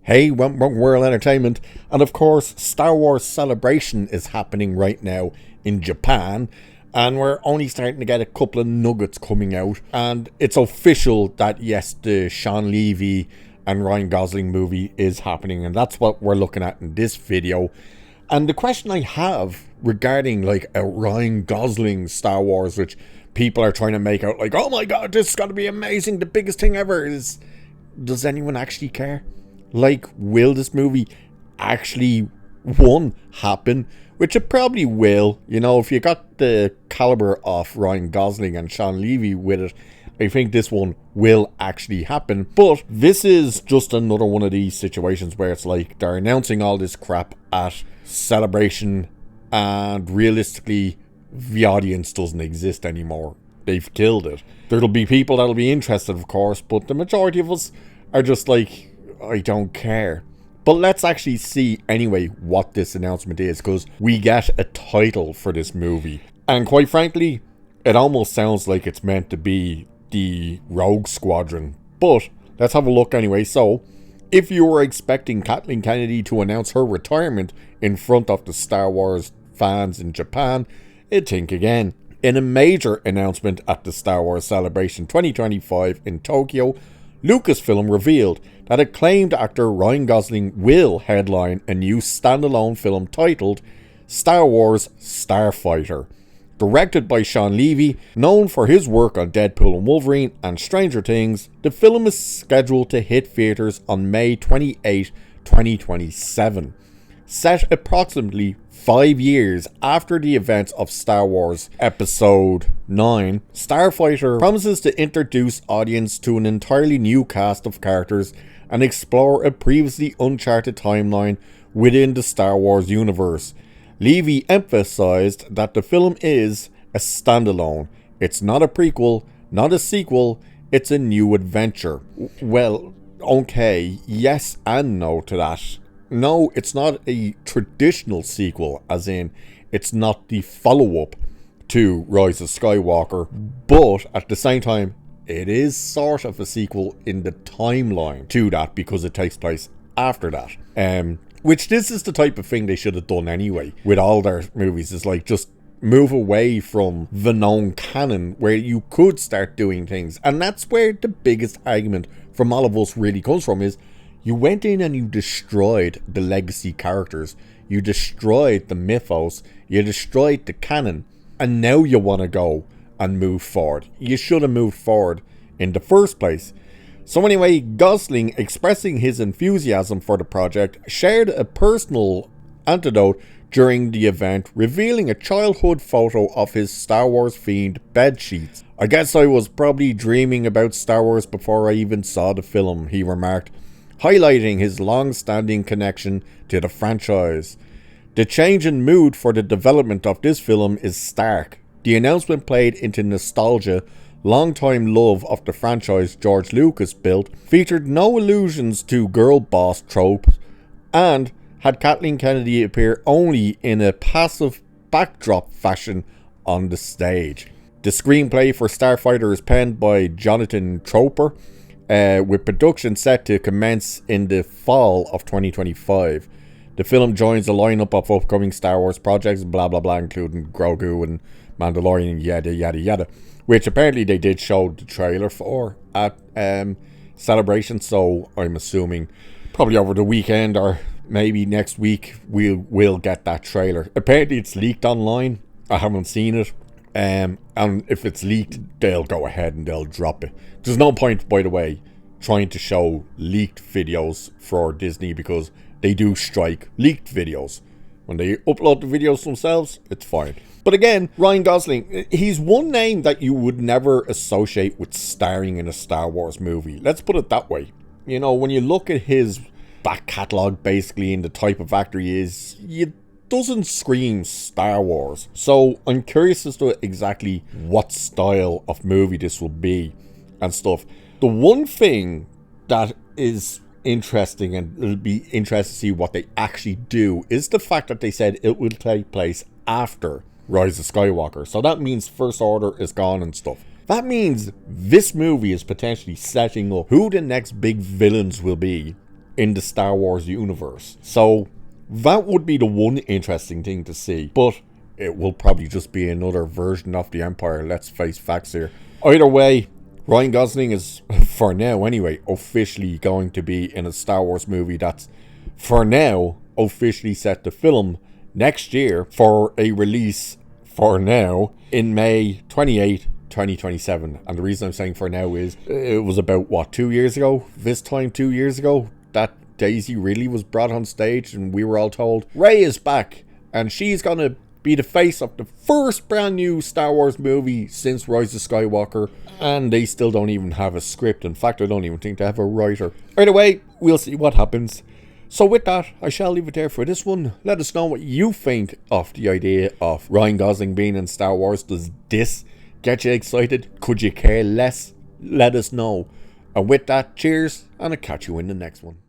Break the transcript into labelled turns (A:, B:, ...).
A: Hey, World Entertainment, and of course, Star Wars Celebration is happening right now in Japan, and we're only starting to get a couple of nuggets coming out, and it's official that yes, the Shawn Levy and Ryan Gosling movie is happening, and that's what we're looking at in this video. And the question I have regarding like a Ryan Gosling Star Wars, which people are trying to make out like, oh my god, this is going to be amazing, the biggest thing ever, is does anyone actually care? Like, will this movie actually, one, happen? Which it probably will. You know, if you got the caliber of Ryan Gosling and Shawn Levy with it, I think this one will actually happen. But this is just another one of these situations where it's like they're announcing all this crap at Celebration, and realistically, the audience doesn't exist anymore. They've killed it. There'll be people that'll be interested, of course, but the majority of us are just like, I don't care. But let's actually see anyway what this announcement is, because we get a title for this movie. And quite frankly, it almost sounds like it's meant to be the Rogue Squadron. But let's have a look anyway. So, if you were expecting Kathleen Kennedy to announce her retirement in front of the Star Wars fans in Japan, think again. In a major announcement at the Star Wars Celebration 2025 in Tokyo, Lucasfilm revealed that acclaimed actor Ryan Gosling will headline a new standalone film titled Star Wars Starfighter. Directed by Shawn Levy, known for his work on Deadpool and Wolverine and Stranger Things, the film is scheduled to hit theaters on May 28, 2027. Set approximately 5 years after the events of Star Wars Episode 9, Starfighter promises to introduce audience to an entirely new cast of characters and explore a previously uncharted timeline within the Star Wars universe. Levy emphasized that the film is a standalone. It's not a prequel, not a sequel, it's a new adventure. Well, okay, yes and no to that. No, it's not a traditional sequel, as in, it's not the follow-up to Rise of Skywalker, but at the same time, it is sort of a sequel in the timeline to that, because it takes place after that. Which this is the type of thing they should have done anyway with all their movies. It's like, just move away from the known canon where you could start doing things. And that's where the biggest argument from all of us really comes from, is you went in and you destroyed the legacy characters. You destroyed the mythos. You destroyed the canon. And now you want to go and move forward. You should have moved forward in the first place. So anyway, Gosling, expressing his enthusiasm for the project, shared a personal anecdote during the event, revealing a childhood photo of his Star Wars themed bed sheets. "I guess I was probably dreaming about Star Wars before I even saw the film," he remarked, highlighting his long-standing connection to the franchise. The change in mood for the development of this film is stark. The announcement played into nostalgia. Longtime love of the franchise George Lucas built featured no allusions to girl boss tropes, and had Kathleen Kennedy appear only in a passive backdrop fashion on the stage. The screenplay for Starfighter is penned by Jonathan Tropper, with production set to commence in the fall of 2025. The film joins a lineup of upcoming Star Wars projects, blah blah blah, including Grogu and Mandalorian, yada yada yada, which apparently they did show the trailer for at Celebration, so I'm assuming probably over the weekend or maybe next week we'll get that trailer. Apparently it's leaked online. I haven't seen it. And if it's leaked, they'll go ahead and they'll drop it. There's no point, by the way, trying to show leaked videos for Disney, because they do strike leaked videos. When they upload the videos themselves, it's fine. But again, Ryan Gosling, he's one name that you would never associate with starring in a Star Wars movie. Let's put it that way. You know, when you look at his back catalogue, basically, and the type of actor he is, it doesn't scream Star Wars. So I'm curious as to exactly what style of movie this will be and stuff. The one thing that is interesting, and it'll be interesting to see what they actually do, is the fact that they said it will take place after Rise of Skywalker. So that means First Order is gone and stuff. That means this movie is potentially setting up who the next big villains will be in the Star Wars universe. So that would be the one interesting thing to see. But it will probably just be another version of the Empire. Let's face facts here. Either way, Ryan Gosling is, for now anyway, officially going to be in a Star Wars movie that's, for now, officially set to film next year for a release, for now, in May 28, 2027. And the reason I'm saying for now is it was about, 2 years ago? This time 2 years ago, that Daisy really was brought on stage and we were all told, Rey is back and she's going to be the face of the first brand new Star Wars movie since Rise of Skywalker, and they still don't even have a script. In fact, I don't even think they have a writer. Either way, we'll see what happens. So with that, I shall leave it there for this one. Let us know what you think of the idea of Ryan Gosling being in Star Wars. Does this get you excited? Could you care less? Let us know. And with that, cheers, and I'll catch you in the next one.